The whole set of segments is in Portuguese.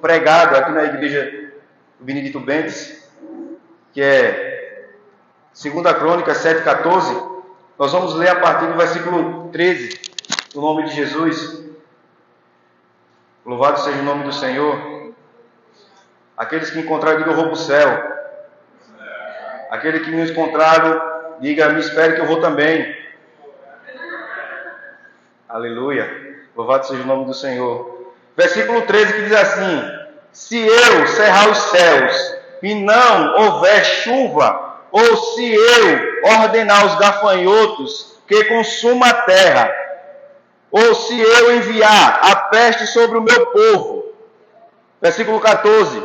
pregado aqui na igreja do Benedito Bentes, que é 2 Crônicas 7,14, nós vamos ler a partir do versículo 13, no nome de Jesus. Louvado seja o nome do Senhor. Aqueles que encontraram, digam, eu vou para o céu. Aquele que não encontraram, diga, me espere que eu vou também. Aleluia. Louvado seja o nome do Senhor. Versículo 13 que diz assim: se eu cerrar os céus e não houver chuva, ou se eu ordenar os gafanhotos que consumam a terra, ou se eu enviar a peste sobre o meu povo. Versículo 14.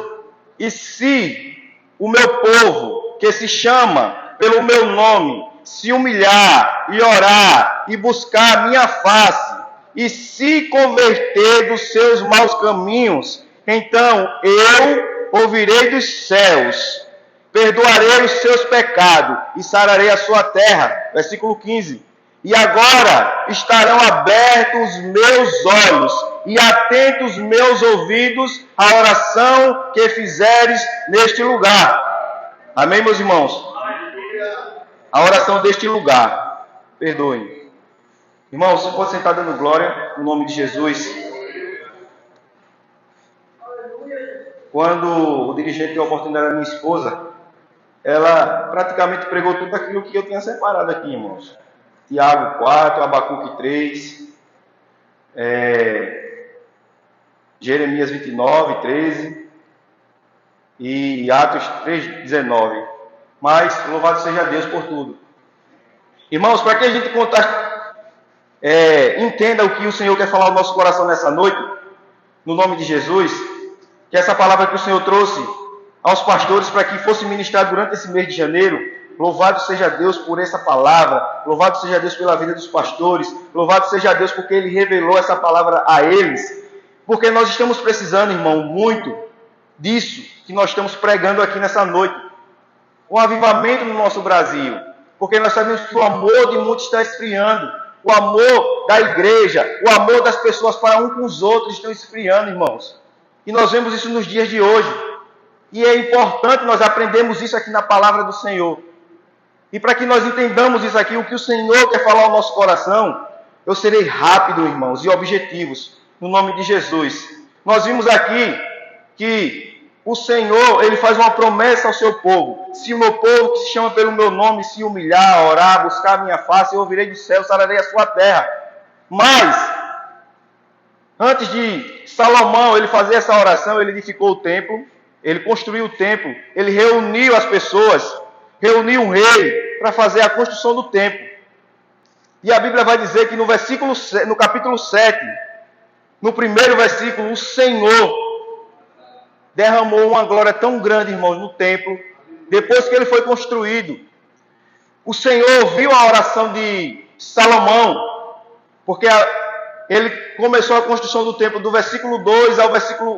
E se o meu povo, que se chama pelo meu nome, se humilhar e orar e buscar a minha face, e se converter dos seus maus caminhos, então eu ouvirei dos céus, perdoarei os seus pecados e sararei a sua terra. Versículo 15. E agora estarão abertos os meus olhos e atentos meus ouvidos à oração que fizeres neste lugar. Amém, meus irmãos? A oração deste lugar. Perdoem. Irmãos, você pode sentar dando glória no nome de Jesus. Quando o dirigente deu a oportunidade da minha esposa, ela praticamente pregou tudo aquilo que eu tinha separado aqui, irmãos. Tiago 4, Abacuque 3, Jeremias 29, 13 e Atos 3, 19. Mas louvado seja Deus por tudo. Irmãos, para que a gente entenda o que o Senhor quer falar ao nosso coração nessa noite, no nome de Jesus, que essa palavra que o Senhor trouxe aos pastores para que fosse ministrada durante esse mês de janeiro, louvado seja Deus por essa palavra, louvado seja Deus pela vida dos pastores, louvado seja Deus porque Ele revelou essa palavra a eles, porque nós estamos precisando, irmão, muito disso que nós estamos pregando aqui nessa noite, um avivamento no nosso Brasil, porque nós sabemos que o amor de muitos está esfriando, o amor da igreja, o amor das pessoas para um com os outros estão esfriando, irmãos, e nós vemos isso nos dias de hoje, e é importante nós aprendermos isso aqui na palavra do Senhor. E para que nós entendamos isso aqui, o que o Senhor quer falar ao nosso coração, eu serei rápido, irmãos, e objetivos, no nome de Jesus. Nós vimos aqui que o Senhor, Ele faz uma promessa ao seu povo. Se o meu povo, que se chama pelo meu nome, se humilhar, orar, buscar a minha face, eu ouvirei do céu, sararei a sua terra. Mas, antes de Salomão ele fazer essa oração, ele edificou o templo, ele construiu o templo, ele reuniu as pessoas, reuniu um rei para fazer a construção do templo. E a Bíblia vai dizer que no capítulo 7, no primeiro versículo, o Senhor derramou uma glória tão grande, irmãos, no templo, depois que ele foi construído. O Senhor ouviu a oração de Salomão, porque ele começou a construção do templo do versículo 2 ao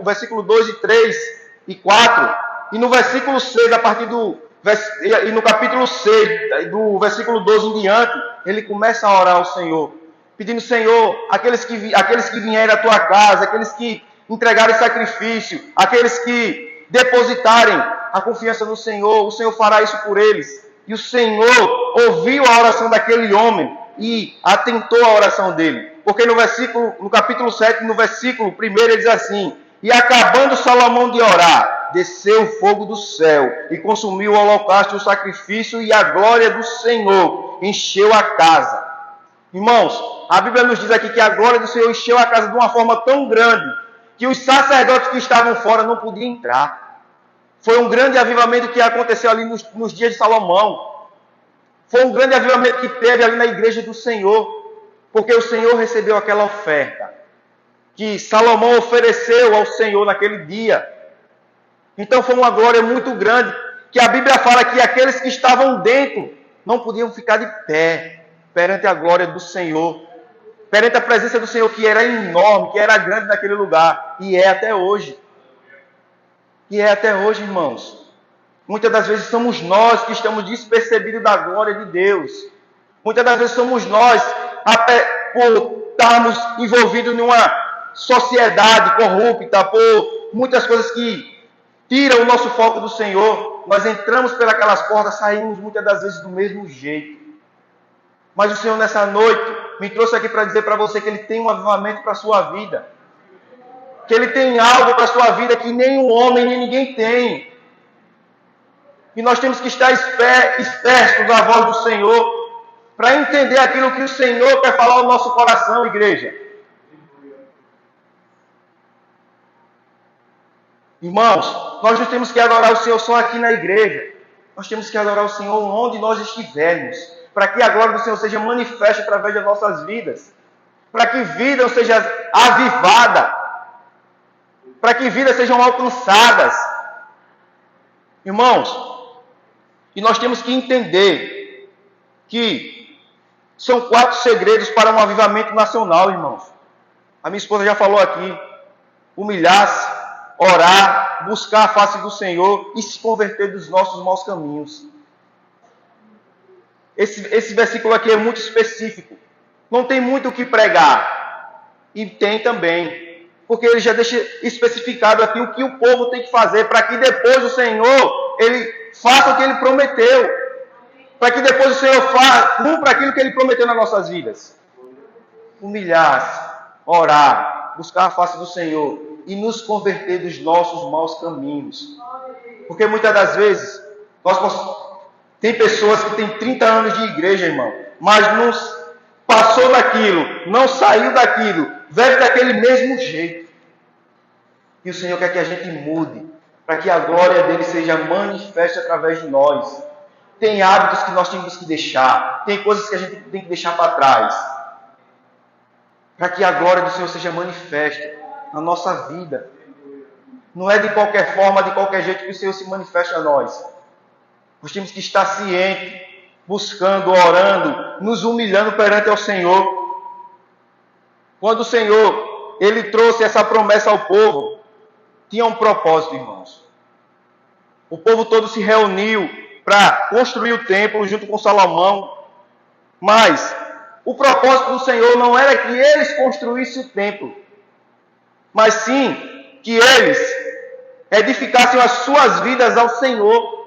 versículo 2 e 3 e 4, e no versículo 6, e no capítulo 6, do versículo 12 em diante, ele começa a orar ao Senhor, pedindo, Senhor, aqueles que vierem à tua casa, aqueles que entregarem sacrifício, aqueles que depositarem a confiança no Senhor, o Senhor fará isso por eles. E o Senhor ouviu a oração daquele homem e atentou à oração dele. Porque no capítulo 7, no versículo 1, ele diz assim: e acabando Salomão de orar, desceu o fogo do céu e consumiu o holocausto e o sacrifício, e a glória do Senhor encheu a casa. Irmãos, a Bíblia nos diz aqui que a glória do Senhor encheu a casa de uma forma tão grande que os sacerdotes que estavam fora não podiam entrar. Foi um grande avivamento que aconteceu ali nos dias de Salomão. Foi um grande avivamento que teve ali na igreja do Senhor, porque o Senhor recebeu aquela oferta que Salomão ofereceu ao Senhor naquele dia. Então foi uma glória muito grande, que a Bíblia fala que aqueles que estavam dentro não podiam ficar de pé perante a glória do Senhor, perante a presença do Senhor, que era enorme, que era grande naquele lugar, e é até hoje. E é até hoje, irmãos. Muitas das vezes somos nós que estamos despercebidos da glória de Deus. Muitas das vezes somos nós, por estarmos envolvidos numa sociedade corrupta, por muitas coisas que tiram o nosso foco do Senhor. Nós entramos pelas portas, saímos muitas das vezes do mesmo jeito. Mas o Senhor nessa noite me trouxe aqui para dizer para você que Ele tem um avivamento para a sua vida. Que Ele tem algo para a sua vida que nenhum homem, nem ninguém tem. E nós temos que estar espertos à voz do Senhor para entender aquilo que o Senhor quer falar ao nosso coração, igreja. Irmãos, nós não temos que adorar o Senhor só aqui na igreja. Nós temos que adorar o Senhor onde nós estivermos, para que a glória do Senhor seja manifesta através das nossas vidas, para que vida seja avivada, para que vidas sejam alcançadas. Irmãos, e nós temos que entender que são 4 segredos para um avivamento nacional, irmãos. A minha esposa já falou aqui: humilhar-se, orar, buscar a face do Senhor e se converter dos nossos maus caminhos. Esse versículo aqui é muito específico. Não tem muito o que pregar. E tem também. Porque ele já deixa especificado aqui o que o povo tem que fazer para que depois o Senhor, Ele faça o que Ele prometeu. Para que depois o Senhor cumpra aquilo que Ele prometeu nas nossas vidas. Humilhar-se, orar, buscar a face do Senhor e nos converter dos nossos maus caminhos. Porque muitas das vezes, tem pessoas que têm 30 anos de igreja, irmão, mas não passou daquilo, não saiu daquilo, vive daquele mesmo jeito. E o Senhor quer que a gente mude, para que a glória dele seja manifesta através de nós. Tem hábitos que nós temos que deixar, tem coisas que a gente tem que deixar para trás, para que a glória do Senhor seja manifesta na nossa vida. Não é de qualquer forma, de qualquer jeito que o Senhor se manifesta a nós. Nós temos que estar cientes, buscando, orando, nos humilhando perante ao Senhor. Quando o Senhor, Ele trouxe essa promessa ao povo, tinha um propósito, irmãos. O povo todo se reuniu para construir o templo junto com Salomão. Mas o propósito do Senhor não era que eles construíssem o templo, mas sim que eles edificassem as suas vidas ao Senhor.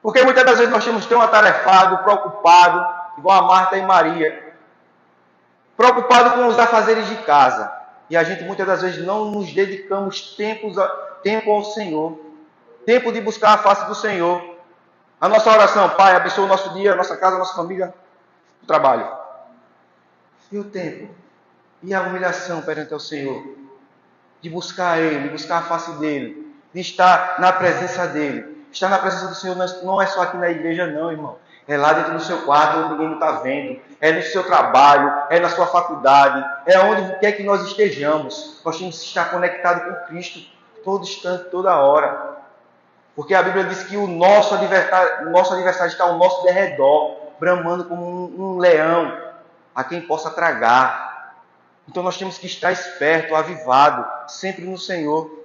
Porque muitas das vezes nós temos tão atarefado, preocupado, igual a Marta e Maria, preocupado com os afazeres de casa. E a gente muitas das vezes não nos dedicamos tempo ao Senhor, tempo de buscar a face do Senhor. A nossa oração: Pai, abençoa o nosso dia, a nossa casa, a nossa família, o trabalho. E o tempo? E a humilhação perante o Senhor? De buscar Ele, buscar a face dEle, de estar na presença dEle. Estar na presença do Senhor não é só aqui na igreja, não, irmão. É lá dentro do seu quarto, onde ninguém está vendo. É no seu trabalho, é na sua faculdade, é onde quer que nós estejamos. Nós temos que estar conectados com Cristo todo instante, toda hora. Porque a Bíblia diz que o nosso adversário está ao nosso derredor, bramando como um leão, a quem possa tragar. Então nós temos que estar esperto, avivado, sempre no Senhor.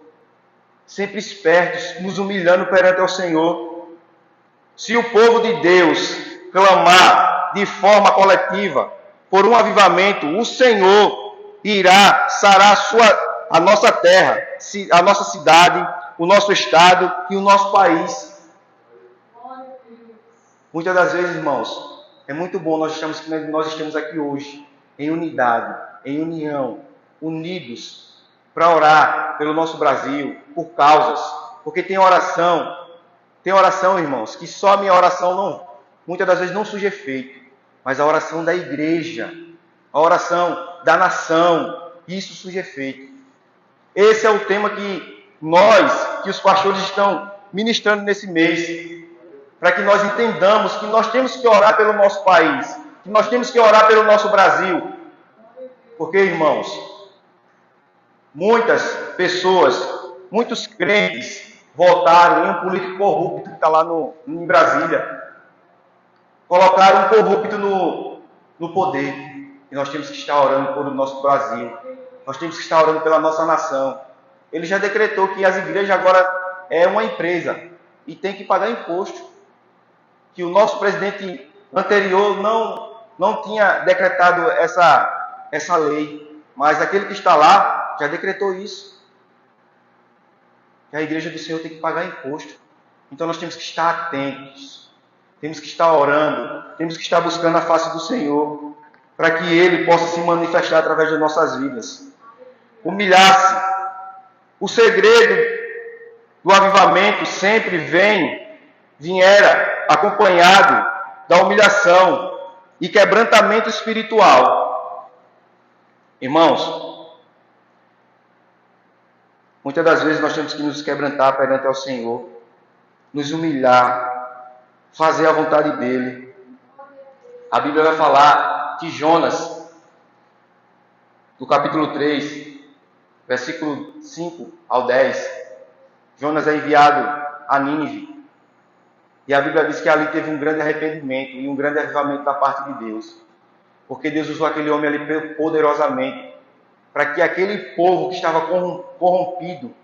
Sempre espertos, nos humilhando perante ao Senhor. Se o povo de Deus clamar de forma coletiva por um avivamento, o Senhor irá sarar a nossa terra, a nossa cidade, o nosso estado e o nosso país. Muitas das vezes, irmãos, é muito bom nós estamos aqui hoje, em unidade, em união, unidos, para orar pelo nosso Brasil, por causas. Porque tem oração, irmãos, que só a minha oração muitas das vezes não surge efeito. Mas a oração da igreja, a oração da nação, isso surge efeito. Esse é o tema que os pastores estão ministrando nesse mês. Para que nós entendamos que nós temos que orar pelo nosso país, que nós temos que orar pelo nosso Brasil. Porque, irmãos, muitas pessoas, muitos crentes votaram em um político corrupto que está lá em Brasília. Colocaram um corrupto no poder. E nós temos que estar orando pelo nosso Brasil. Nós temos que estar orando pela nossa nação. Ele já decretou que as igrejas agora é uma empresa e tem que pagar imposto. Que o nosso presidente anterior não tinha decretado essa lei. Mas aquele que está lá já decretou isso. que a igreja do Senhor tem que pagar imposto. Então nós temos que estar atentos, temos que estar orando, temos que estar buscando a face do Senhor, para que Ele possa se manifestar através das nossas vidas. Humilhar-se. O segredo do avivamento sempre viera acompanhado da humilhação e quebrantamento espiritual. Irmãos, muitas das vezes nós temos que nos quebrantar perante ao Senhor, nos humilhar, fazer a vontade dEle. A Bíblia vai falar que Jonas, no capítulo 3, versículo 5 ao 10, Jonas é enviado a Nínive. E a Bíblia diz que ali teve um grande arrependimento e um grande avivamento da parte de Deus. Porque Deus usou aquele homem ali poderosamente para que aquele povo que estava corrompido,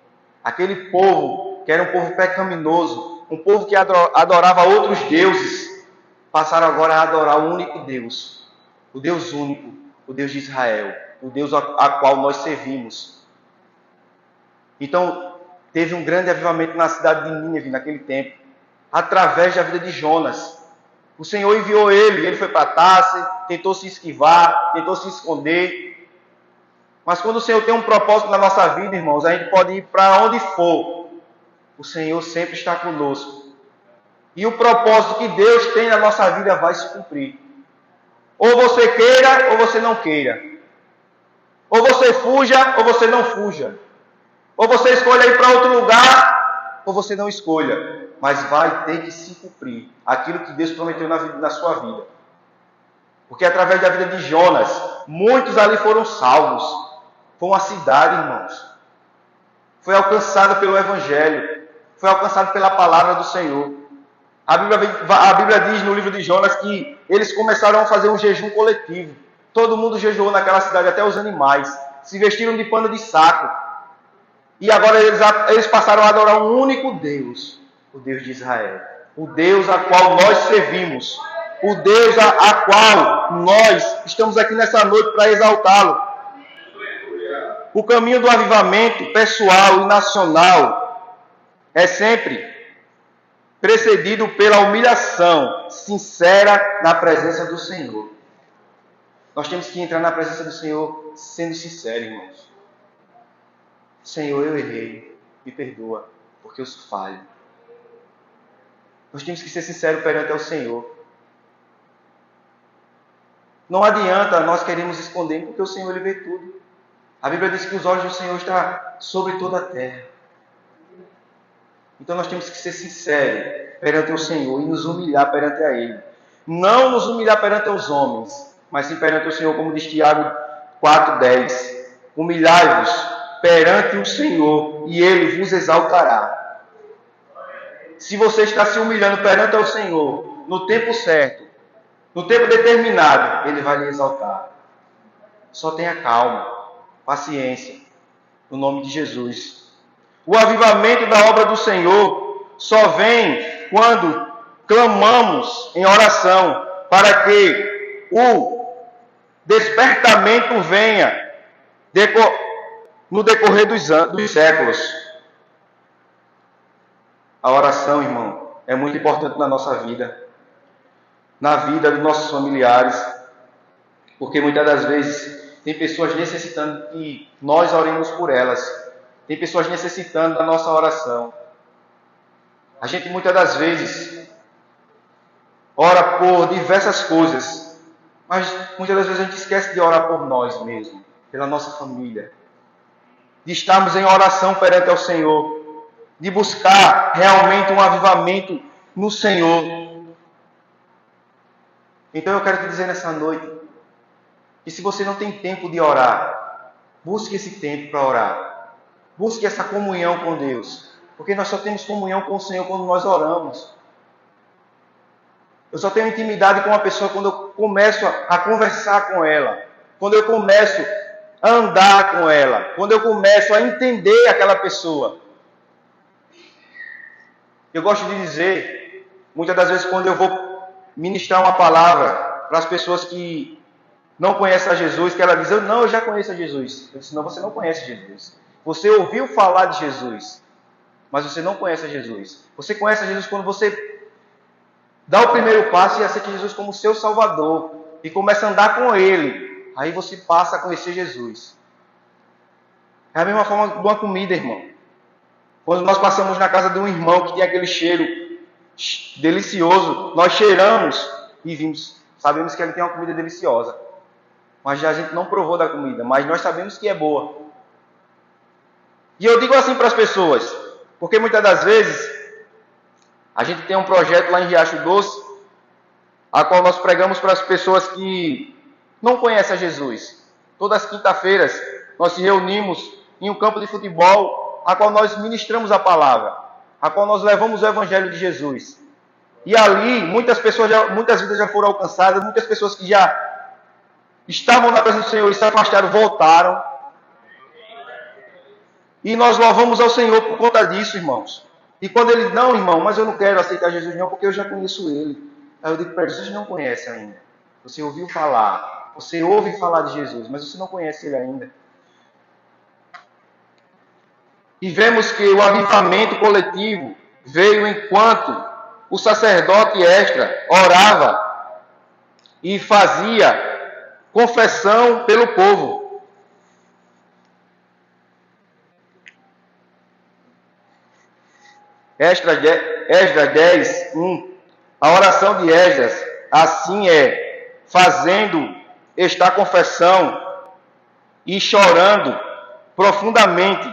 aquele povo que era um povo pecaminoso, um povo que adorava outros deuses, passaram agora a adorar o único Deus, o Deus único, o Deus de Israel, o Deus a qual nós servimos. Então, teve um grande avivamento na cidade de Nínive naquele tempo, através da vida de Jonas. O Senhor enviou ele foi para Tarsis, tentou se esquivar, tentou se esconder. Mas quando o Senhor tem um propósito na nossa vida, irmãos, a gente pode ir para onde for. O Senhor sempre está conosco. E o propósito que Deus tem na nossa vida vai se cumprir. Ou você queira, ou você não queira. Ou você fuja, ou você não fuja. Ou você escolha ir para outro lugar, ou você não escolha. Mas vai ter que se cumprir aquilo que Deus prometeu na sua vida. Porque através da vida de Jonas, muitos ali foram salvos. Foi uma cidade, irmãos. Foi alcançada pelo Evangelho. Foi alcançada pela palavra do Senhor. A Bíblia diz no livro de Jonas que eles começaram a fazer um jejum coletivo. Todo mundo jejuou naquela cidade, até os animais. Se vestiram de pano de saco. E agora eles passaram a adorar um único Deus. O Deus de Israel. O Deus a qual nós servimos. O Deus a qual nós estamos aqui nessa noite para exaltá-lo. O caminho do avivamento pessoal e nacional é sempre precedido pela humilhação sincera na presença do Senhor. Nós temos que entrar na presença do Senhor sendo sinceros, irmãos. Senhor, eu errei, me perdoa, porque eu sou falho. Nós temos que ser sinceros perante ao Senhor. Não adianta nós queremos esconder, porque o Senhor ele vê tudo. A Bíblia diz que os olhos do Senhor estão sobre toda a terra. Então nós temos que ser sinceros perante o Senhor e nos humilhar perante a Ele. Não nos humilhar perante os homens, mas sim perante o Senhor, como diz Tiago 4,10. Humilhai-vos perante o Senhor e Ele vos exaltará. Se você está se humilhando perante o Senhor, no tempo certo, no tempo determinado, Ele vai lhe exaltar. Só tenha calma, paciência, no nome de Jesus. O avivamento da obra do Senhor só vem quando clamamos em oração para que o despertamento venha no decorrer dos séculos. A oração, irmão, é muito importante na nossa vida, na vida dos nossos familiares, porque muitas das vezes tem pessoas necessitando que nós oremos por elas. Tem pessoas necessitando da nossa oração. A gente muitas das vezes ora por diversas coisas, mas muitas das vezes a gente esquece de orar por nós mesmos, pela nossa família. De estarmos em oração perante ao Senhor, de buscar realmente um avivamento no Senhor. Então eu quero te dizer nessa noite, que se você não tem tempo de orar, busque esse tempo para orar. Busque essa comunhão com Deus. Porque nós só temos comunhão com o Senhor quando nós oramos. Eu só tenho intimidade com uma pessoa quando eu começo a conversar com ela. Quando eu começo a andar com ela. Quando eu começo a entender aquela pessoa. Eu gosto de dizer, muitas das vezes quando eu vou ministrar uma palavra para as pessoas que não conhecem a Jesus, que ela diz, eu já conheço a Jesus. Eu disse, não, você não conhece Jesus. Você ouviu falar de Jesus. mas você não conhece a Jesus. Você conhece a Jesus quando você dá o primeiro passo e aceita Jesus como seu Salvador e começa a andar com Ele. Aí você passa a conhecer Jesus. É a mesma forma de uma comida, irmão. Quando nós passamos na casa de um irmão que tem aquele cheiro delicioso, nós cheiramos e vimos, sabemos que ele tem uma comida deliciosa. Mas já a gente não provou da comida, mas nós sabemos que é boa. E eu digo assim para as pessoas, porque muitas das vezes a gente tem um projeto lá em Riacho Doce, a qual nós pregamos para as pessoas que não conhecem a Jesus. Todas as quinta-feiras nós se reunimos em um campo de futebol, a qual nós ministramos a palavra, a qual nós levamos o Evangelho de Jesus. E ali muitas vidas já foram alcançadas, muitas pessoas que já estavam na presença do Senhor e se afastaram, voltaram. E nós louvamos ao Senhor por conta disso, irmãos. E quando ele, não, irmão, mas eu não quero aceitar Jesus não, porque eu já conheço Ele. Aí eu digo para ele, vocês não conhecem ainda. Você ouviu falar, você ouve falar de Jesus, mas você não conhece Ele ainda. E vemos que o avivamento coletivo veio enquanto o sacerdote Esdras orava e fazia confissão pelo povo. Esdras 10, 1. A oração de Esdras assim é: fazendo esta confissão e chorando profundamente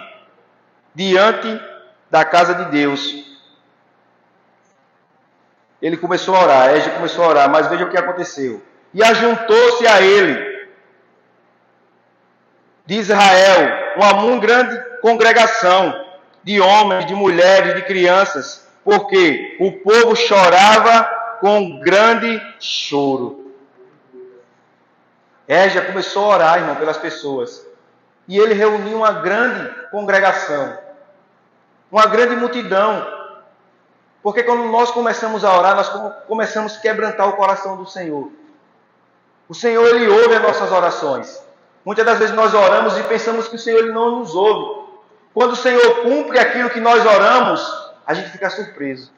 diante da casa de Deus. Ele começou a orar, Esdras começou a orar, mas veja o que aconteceu. E ajuntou-se a ele de Israel uma muito grande congregação de homens, de mulheres, de crianças, porque o povo chorava com grande choro. Esdras começou a orar, irmão, pelas pessoas. E ele reuniu uma grande congregação, uma grande multidão. Porque quando nós começamos a orar, nós começamos a quebrantar o coração do Senhor. O Senhor, Ele ouve as nossas orações. Muitas das vezes nós oramos e pensamos que o Senhor Ele não nos ouve. Quando o Senhor cumpre aquilo que nós oramos, a gente fica surpreso.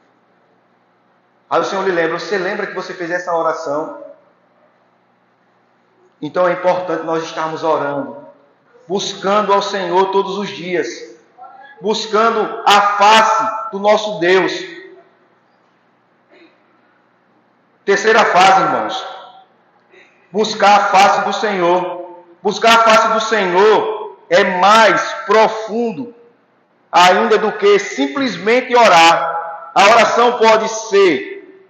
Aí o Senhor lhe lembra, você lembra que você fez essa oração? Então é importante nós estarmos orando, buscando ao Senhor todos os dias, buscando a face do nosso Deus. Terceira fase, irmãos, buscar a face do Senhor. Buscar a face do Senhor é mais profundo ainda do que simplesmente orar. A oração pode ser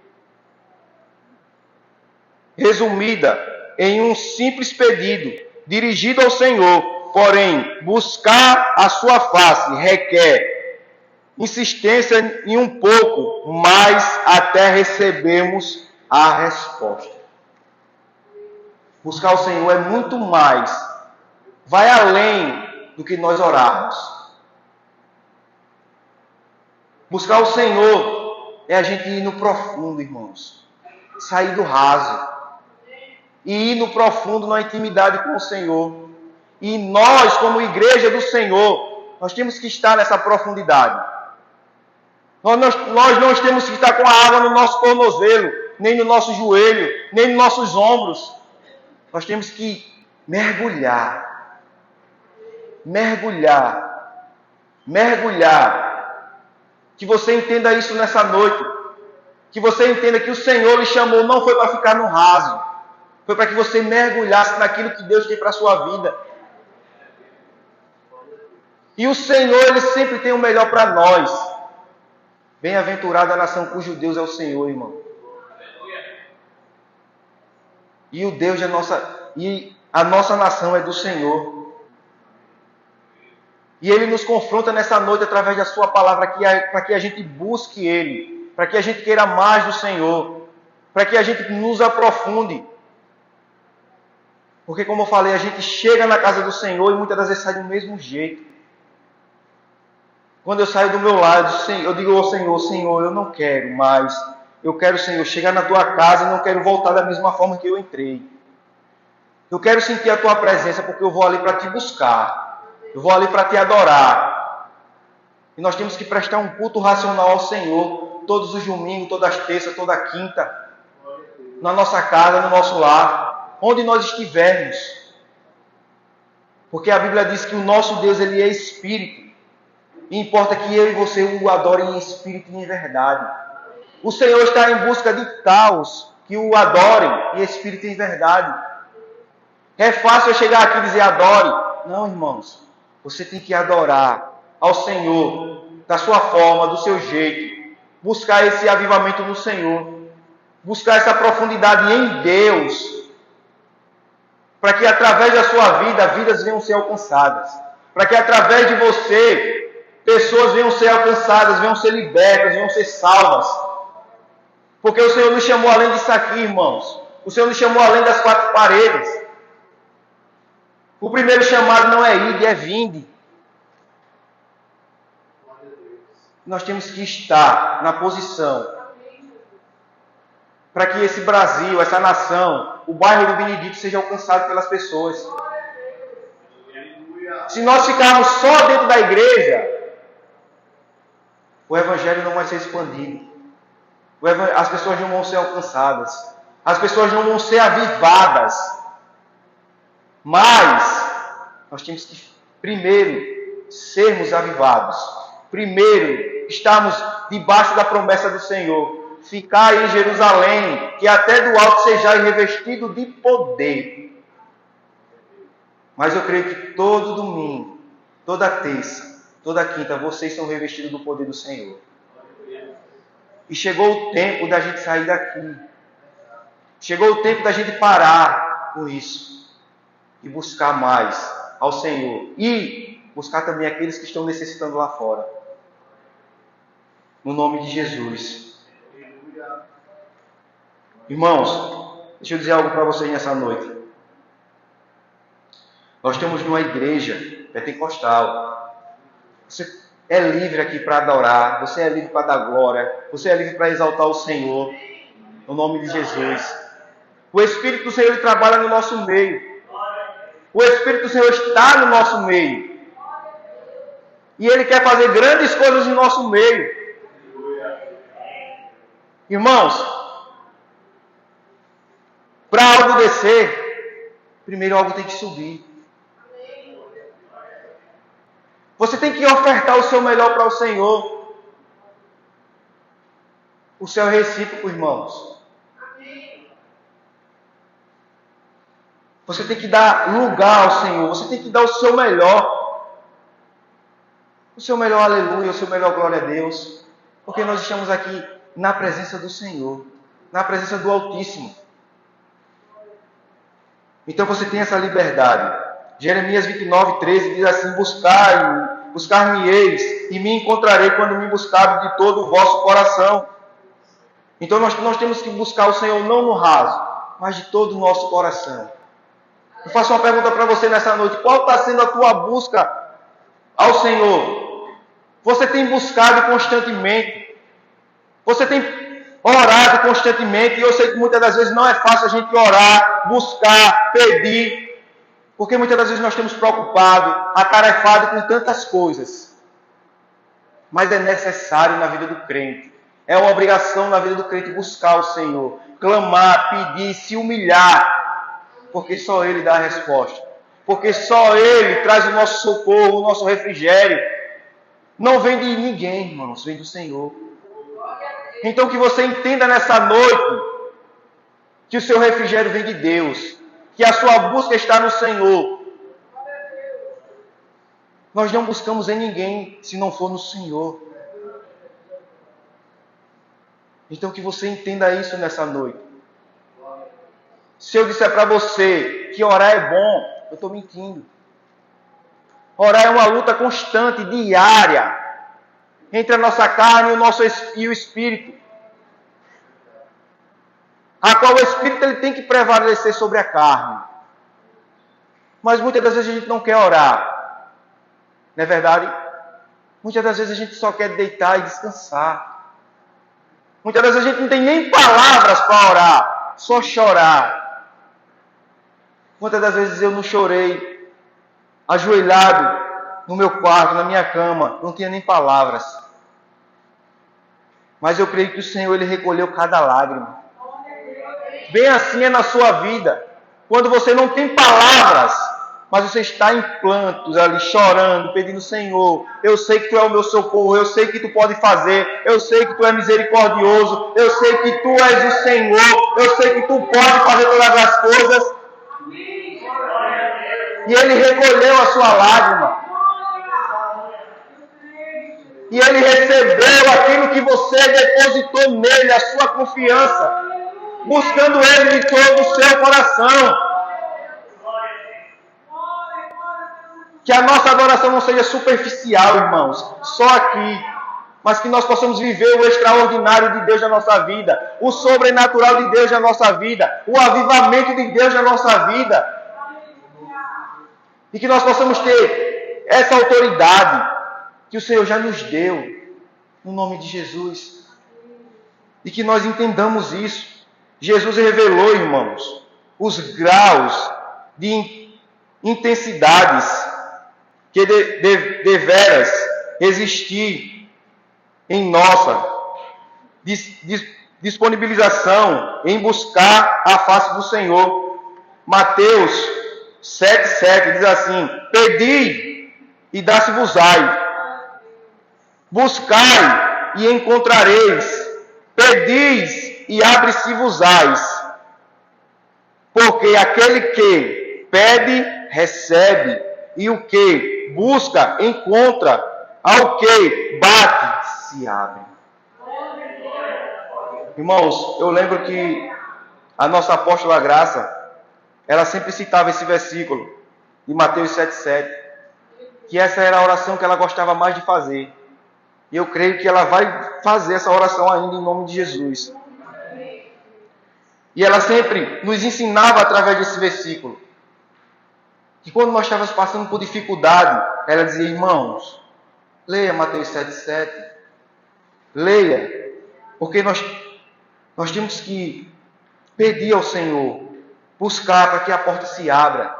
resumida em um simples pedido dirigido ao Senhor, porém, buscar a sua face requer insistência em um pouco mais até recebermos a resposta. Buscar o Senhor é muito mais, vai além do que nós orarmos. Buscar o Senhor é a gente ir no profundo, irmãos. Sair do raso. E ir no profundo, na intimidade com o Senhor. E nós, como igreja do Senhor, nós temos que estar nessa profundidade. Nós não temos que estar com a água no nosso tornozelo, nem no nosso joelho, nem nos nossos ombros. Nós temos que mergulhar. Mergulhar. Mergulhar. Que você entenda isso nessa noite. Que você entenda que o Senhor lhe chamou, não foi para ficar no raso. Foi para que você mergulhasse naquilo que Deus tem para a sua vida. E o Senhor, Ele sempre tem o melhor para nós. Bem-aventurada a nação cujo Deus é o Senhor, irmão. E o Deus é a nossa nação é do Senhor. E Ele nos confronta nessa noite através da sua palavra para que a gente busque Ele, para que a gente queira mais do Senhor, para que a gente nos aprofunde. Porque, como eu falei, a gente chega na casa do Senhor e muitas das vezes sai do mesmo jeito. Quando eu saio do meu lado, eu digo ao Senhor, Senhor, eu não quero mais. Eu quero, Senhor, chegar na Tua casa e não quero voltar da mesma forma que eu entrei. Eu quero sentir a Tua presença porque eu vou ali para Te buscar. Eu vou ali para Te adorar. E nós temos que prestar um culto racional ao Senhor, todos os domingos, todas as terças, toda quinta, na nossa casa, no nosso lar, onde nós estivermos. Porque a Bíblia diz que o nosso Deus, ele é Espírito. E importa que eu e você o adorem em Espírito e em verdade. O Senhor está em busca de taus que o adorem em Espírito e em verdade. É fácil eu chegar aqui e dizer adore. Não, irmãos. Você tem que adorar ao Senhor da sua forma, do seu jeito. Buscar esse avivamento no Senhor. Buscar essa profundidade em Deus. Para que através da sua vida, vidas venham ser alcançadas. Para que através de você, pessoas venham ser alcançadas, venham ser libertas, venham ser salvas. Porque o Senhor nos chamou além disso aqui, irmãos. O Senhor nos chamou além das quatro paredes. O primeiro chamado não é ide, é vinde. Nós temos que estar na posição para que esse Brasil, essa nação, o bairro do Benedito seja alcançado pelas pessoas. Se nós ficarmos só dentro da igreja, o Evangelho não vai ser expandido. As pessoas não vão ser alcançadas. As pessoas não vão ser avivadas. Mas nós temos que primeiro sermos avivados. Primeiro estarmos debaixo da promessa do Senhor. Ficar em Jerusalém, que até do alto sejais revestido de poder. Mas eu creio que todo domingo, toda terça, toda quinta, vocês são revestidos do poder do Senhor. E chegou o tempo da gente sair daqui. Chegou o tempo da gente parar com isso. E buscar mais ao Senhor. E buscar também aqueles que estão necessitando lá fora. No nome de Jesus. Irmãos, deixa eu dizer algo para vocês nessa noite. Nós estamos numa igreja pentecostal. Você é livre aqui para adorar. Você é livre para dar glória. Você é livre para exaltar o Senhor. No nome de Jesus. O Espírito do Senhor ele trabalha no nosso meio. O Espírito do Senhor está no nosso meio. E Ele quer fazer grandes coisas no nosso meio. Irmãos, para algo descer, primeiro algo tem que subir. Você tem que ofertar o seu melhor para o Senhor. O céu é recíproco, irmãos. Você tem que dar lugar ao Senhor. Você tem que dar o seu melhor. O seu melhor aleluia, o seu melhor glória a Deus. Porque nós estamos aqui na presença do Senhor. Na presença do Altíssimo. Então você tem essa liberdade. Jeremias 29:13 diz assim: buscar-me-eis e me encontrarei quando me buscar de todo o vosso coração. Então nós temos que buscar o Senhor não no raso, mas de todo o nosso coração. Eu faço uma pergunta para você nessa noite. Qual está sendo a tua busca ao Senhor? Você tem buscado constantemente? Você tem orado constantemente? E eu sei que muitas das vezes não é fácil a gente orar, buscar, pedir. Porque muitas das vezes nós estamos preocupados, atarefados com tantas coisas. Mas é necessário na vida do crente. É uma obrigação na vida do crente buscar o Senhor. Clamar, pedir, se humilhar. Porque só Ele dá a resposta. Porque só Ele traz o nosso socorro, o nosso refrigério. Não vem de ninguém, irmãos, vem do Senhor. Então que você entenda nessa noite que o seu refrigério vem de Deus. Que a sua busca está no Senhor. Nós não buscamos em ninguém se não for no Senhor. Então que você entenda isso nessa noite. Se eu disser para você que orar é bom, eu estou mentindo. Orar é uma luta constante, diária, entre a nossa carne e o Espírito. A qual o Espírito ele tem que prevalecer sobre a carne. Mas muitas das vezes a gente não quer orar. Não é verdade? Muitas das vezes a gente só quer deitar e descansar. Muitas das vezes a gente não tem nem palavras para orar, só chorar. Muitas das vezes eu não chorei ajoelhado no meu quarto, na minha cama, não tinha nem palavras. Mas eu creio que o Senhor, Ele recolheu cada lágrima. Bem assim é na sua vida. Quando você não tem palavras, mas você está em plantos ali, chorando, pedindo: Senhor, eu sei que Tu é o meu socorro, eu sei que Tu pode fazer, eu sei que Tu é misericordioso, eu sei que Tu és o Senhor, eu sei que Tu pode fazer todas as coisas. E Ele recolheu a sua lágrima. E Ele recebeu aquilo que você depositou nele, a sua confiança, buscando Ele de todo o seu coração. Que a nossa adoração não seja superficial, irmãos, só aqui, mas que nós possamos viver o extraordinário de Deus na nossa vida, o sobrenatural de Deus na nossa vida, o avivamento de Deus na nossa vida. E que nós possamos ter essa autoridade que o Senhor já nos deu, no nome de Jesus. E que nós entendamos isso. Jesus revelou, irmãos, os graus de intensidades que deveras existir em nossa disponibilização em buscar a face do Senhor. Mateus 7,7 diz assim: pedi e dá-se-vos-ei, buscai e encontrareis, pedis e abre-se-vos-ás, porque aquele que pede, recebe, e o que busca, encontra, ao que bate, se abre. Irmãos, eu lembro que a nossa apóstola Graça, ela sempre citava esse versículo de Mateus 7,7, que essa era a oração que ela gostava mais de fazer. E eu creio que ela vai fazer essa oração ainda em nome de Jesus. E ela sempre nos ensinava através desse versículo. Que quando nós estávamos passando por dificuldade, ela dizia: irmãos, leia Mateus 7,7. Leia. Porque nós temos que pedir ao Senhor, buscar para que a porta se abra,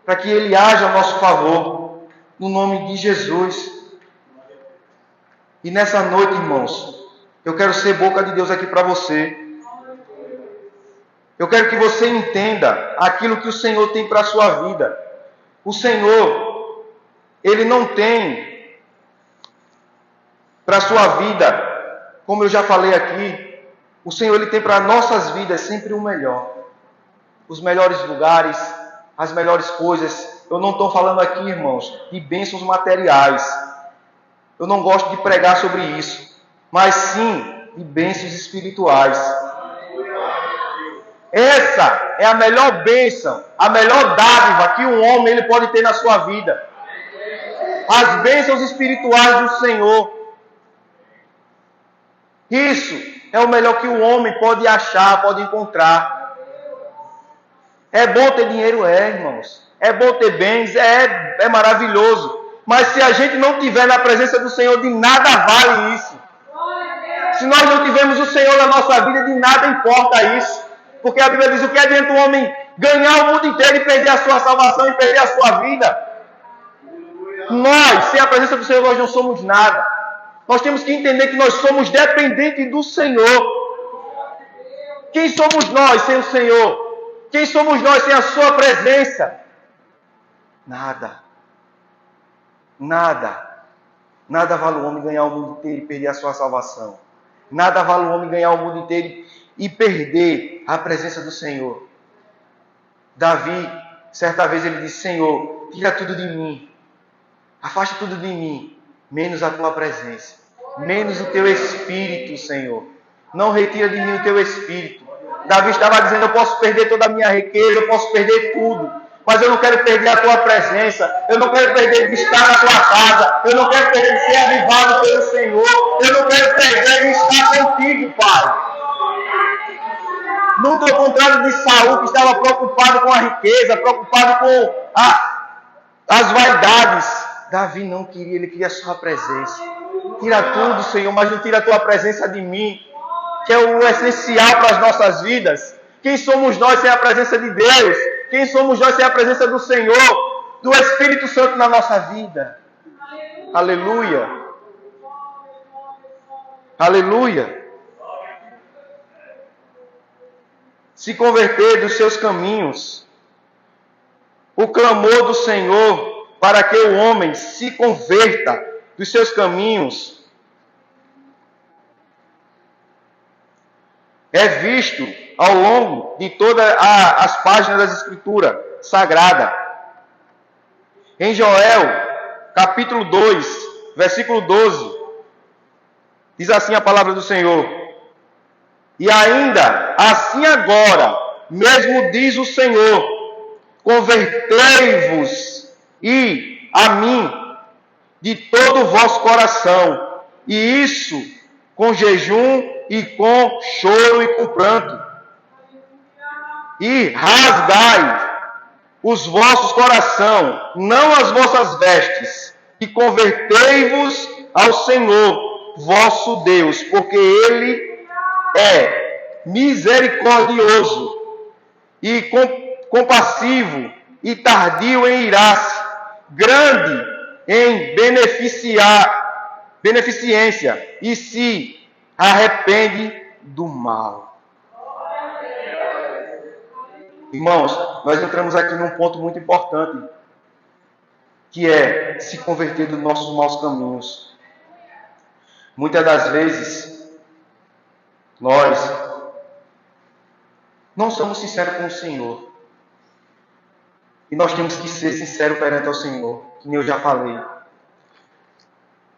para que Ele haja a nosso favor, no nome de Jesus. E nessa noite, irmãos, eu quero ser boca de Deus aqui para você. Eu quero que você entenda aquilo que o Senhor tem para a sua vida. O Senhor, Ele não tem para a sua vida, como eu já falei aqui, o Senhor, Ele tem para nossas vidas sempre o melhor. Os melhores lugares, as melhores coisas. Eu não estou falando aqui, irmãos, de bênçãos materiais. Eu não gosto de pregar sobre isso, mas sim de bênçãos espirituais. Essa é a melhor bênção, a melhor dádiva que um homem ele pode ter na sua vida. As bênçãos espirituais do Senhor. Isso é o melhor que o homem pode achar, pode encontrar. É bom ter dinheiro, irmãos. É bom ter bens, é maravilhoso. Mas se a gente não tiver na presença do Senhor, de nada vale isso. Se nós não tivermos o Senhor na nossa vida, de nada importa isso. Porque a Bíblia diz: o que adianta o homem ganhar o mundo inteiro e perder a sua salvação e perder a sua vida? Nós, sem a presença do Senhor, nós não somos nada. Nós temos que entender que nós somos dependentes do Senhor. Quem somos nós sem o Senhor? Quem somos nós sem a sua presença? Nada. Nada. Nada vale o homem ganhar o mundo inteiro e perder a sua salvação. Nada vale o homem ganhar o mundo inteiro e perder a presença do Senhor. Davi, certa vez ele disse: Senhor, tira tudo de mim. Afasta tudo de mim, menos a tua presença. Menos o teu Espírito, Senhor. Não retira de mim o teu Espírito. Davi estava dizendo: eu posso perder toda a minha riqueza, eu posso perder tudo, mas eu não quero perder a tua presença. Eu não quero perder de estar na tua casa. Eu não quero perder de ser avivado pelo Senhor. Eu não quero perder de estar contigo, Pai. Muito ao contrário de Saul, que estava preocupado com a riqueza, preocupado com as vaidades. Davi não queria, ele queria a sua presença. Tira tudo, Senhor, mas não tira a tua presença de mim, que é o essencial para as nossas vidas. Quem somos nós sem a presença de Deus? Quem somos nós sem a presença do Senhor, do Espírito Santo na nossa vida? Aleluia. Aleluia. Se converter dos seus caminhos. O clamor do Senhor para que o homem se converta dos seus caminhos é visto ao longo de todas as páginas das Escrituras Sagradas. Em Joel, capítulo 2, versículo 12, diz assim a palavra do Senhor: e ainda assim agora, mesmo diz o Senhor, convertei-vos e a mim de todo o vosso coração, e isso com jejum e com choro e com pranto, e rasgai os vossos corações, não as vossas vestes, e convertei-vos ao Senhor vosso Deus, porque Ele é misericordioso e compassivo e tardio em irar-se, grande em beneficência, e se arrepende do mal. Irmãos, nós entramos aqui num ponto muito importante, que é se converter dos nossos maus caminhos. Muitas das vezes, nós não somos sinceros com o Senhor. E nós temos que ser sinceros perante ao Senhor, que nem eu já falei.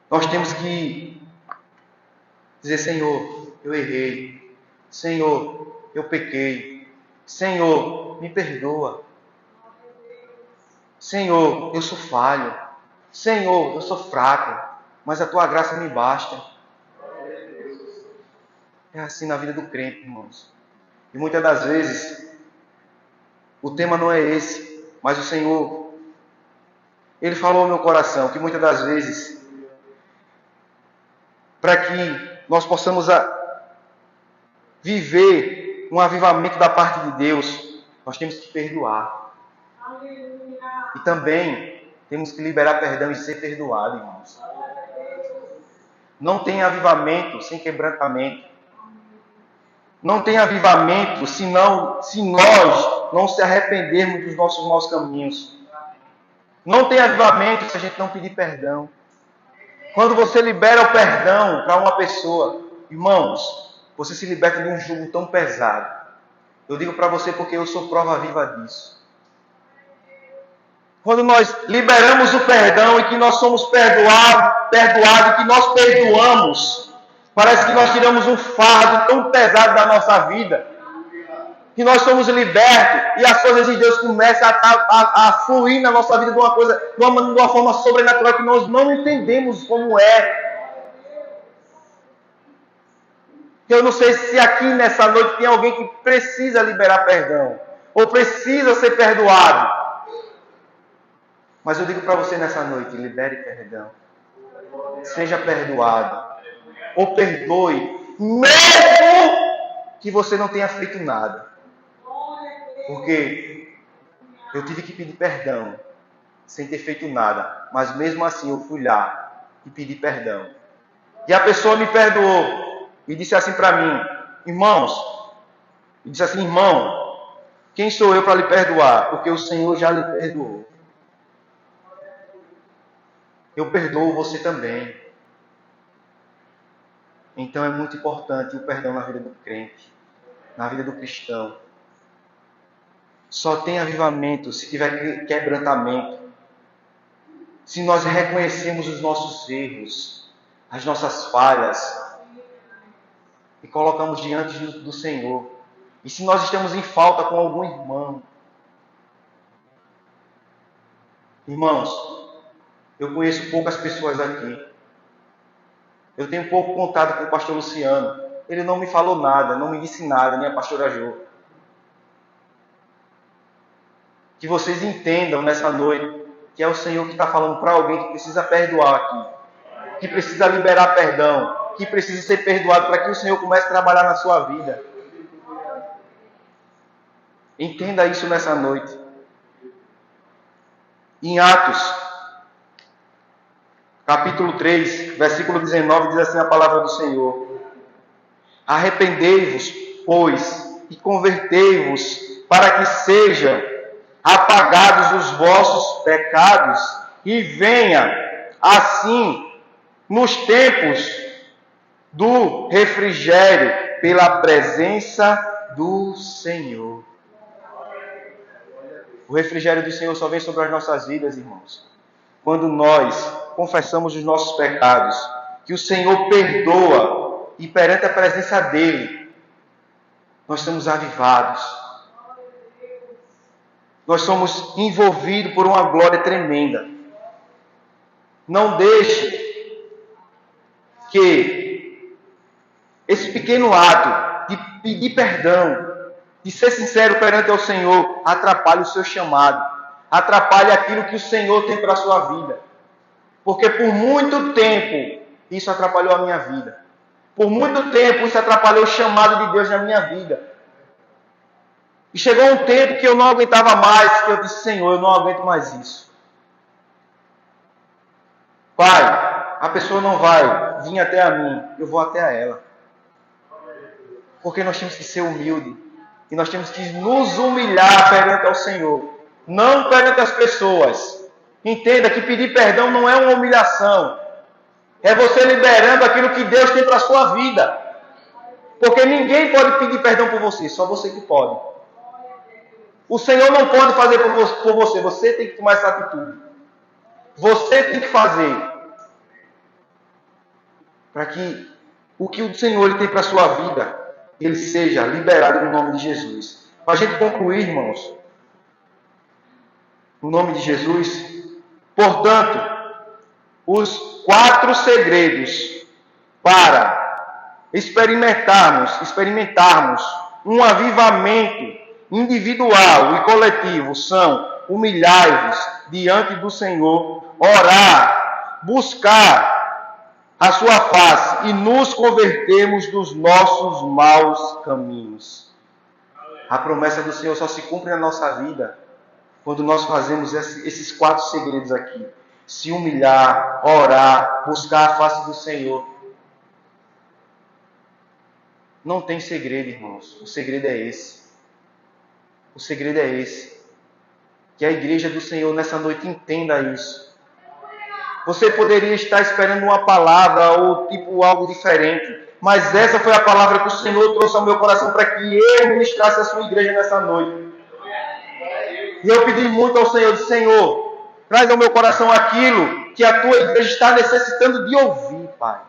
Nós temos que dizer: Senhor, eu errei. Senhor, eu pequei. Senhor, me perdoa. Senhor, eu sou falho. Senhor, eu sou fraco, mas a Tua graça me basta. É assim na vida do crente, irmãos. E muitas das vezes, o tema não é esse, mas o Senhor, Ele falou ao meu coração que muitas das vezes, para que nós possamos viver um avivamento da parte de Deus, nós temos que perdoar. E também temos que liberar perdão e ser perdoado, irmãos. Não tem avivamento sem quebrantamento. Não tem avivamento se nós não se arrependermos dos nossos maus caminhos. Não tem avivamento se a gente não pedir perdão. Quando você libera o perdão para uma pessoa, irmãos, você se liberta de um jugo tão pesado. Eu digo para você porque eu sou prova viva disso. Quando nós liberamos o perdão e que nós somos perdoados, que nós perdoamos, parece que nós tiramos um fardo tão pesado da nossa vida, que nós somos libertos e as coisas de Deus começam a fluir na nossa vida de uma forma sobrenatural que nós não entendemos como é. Eu não sei se aqui nessa noite tem alguém que precisa liberar perdão, ou precisa ser perdoado. Mas eu digo para você nessa noite: libere perdão. Seja perdoado. Ou perdoe, mesmo que você não tenha feito nada. Porque eu tive que pedir perdão, sem ter feito nada. Mas mesmo assim eu fui lá e pedi perdão. E a pessoa me perdoou. E disse assim para mim: irmãos, e disse assim: irmão, quem sou eu para lhe perdoar? Porque o Senhor já lhe perdoou. Eu perdoo você também. Então é muito importante o perdão na vida do crente, na vida do cristão. Só tem avivamento se tiver quebrantamento. Se nós reconhecemos os nossos erros, as nossas falhas, e colocamos diante do Senhor. E se nós estamos em falta com algum irmão, irmãos, eu conheço poucas pessoas aqui. Eu tenho pouco contato com o pastor Luciano. Ele não me falou nada, não me disse nada, nem a pastora Jô. Que vocês entendam nessa noite que é o Senhor que está falando para alguém que precisa perdoar aqui, que precisa liberar perdão, que precisa ser perdoado para que o Senhor comece a trabalhar na sua vida. Entenda isso nessa noite. Em Atos, capítulo 3, versículo 19, diz assim a palavra do Senhor: arrependei-vos, pois, e convertei-vos, para que sejam apagados os vossos pecados, e venha, assim, nos tempos do refrigério, pela presença do Senhor. O refrigério do Senhor só vem sobre as nossas vidas, irmãos, quando nós confessamos os nossos pecados, que o Senhor perdoa, e perante a presença dEle, nós somos avivados. Nós somos envolvidos por uma glória tremenda. Não deixe que esse pequeno ato de pedir perdão, de ser sincero perante ao Senhor, atrapalhe o seu chamado, atrapalhe aquilo que o Senhor tem para a sua vida. Porque por muito tempo isso atrapalhou a minha vida. Por muito tempo isso atrapalhou o chamado de Deus na minha vida. E chegou um tempo que eu não aguentava mais, que eu disse: Senhor, eu não aguento mais isso. Pai, a pessoa não vai vir até a mim, eu vou até a ela. Porque nós temos que ser humildes. E nós temos que nos humilhar perante ao Senhor. Não perante as pessoas. Entenda que pedir perdão não é uma humilhação. É você liberando aquilo que Deus tem para a sua vida. Porque ninguém pode pedir perdão por você, só você que pode. O Senhor não pode fazer por você, você tem que tomar essa atitude. Você tem que fazer. Para que o que o Senhor ele tem para a sua vida, ele seja liberado no nome de Jesus. Para a gente concluir, irmãos, no nome de Jesus, portanto, os 4 segredos para experimentarmos um avivamento individual e coletivo são: humilhai-vos diante do Senhor, orar, buscar a sua face e nos convertermos dos nossos maus caminhos. A promessa do Senhor só se cumpre na nossa vida quando nós fazemos esses 4 segredos aqui: se humilhar, orar, buscar a face do Senhor. Não tem segredo, irmãos. O segredo é esse. O segredo é esse. Que a igreja do Senhor nessa noite entenda isso. Você poderia estar esperando uma palavra ou tipo algo diferente, mas essa foi a palavra que o Senhor trouxe ao meu coração para que eu ministrasse a sua igreja nessa noite. E eu pedi muito ao Senhor, disse: Senhor, traz ao meu coração aquilo que a tua igreja está necessitando de ouvir, Pai.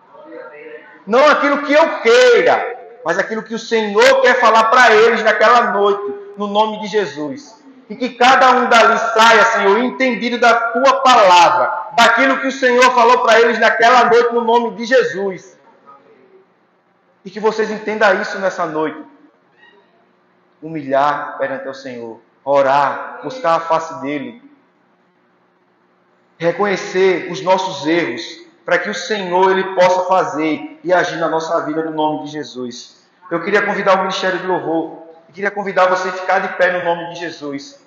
Não aquilo que eu queira, mas aquilo que o Senhor quer falar para eles naquela noite, no nome de Jesus. E que cada um dali saia, Senhor, entendido da tua palavra, daquilo que o Senhor falou para eles naquela noite, no nome de Jesus. E que vocês entendam isso nessa noite. Humilhar perante o Senhor, orar, buscar a face dEle, reconhecer os nossos erros, para que o Senhor ele possa fazer e agir na nossa vida no nome de Jesus. Eu queria convidar o Ministério de Louvor, eu queria convidar você a ficar de pé no nome de Jesus.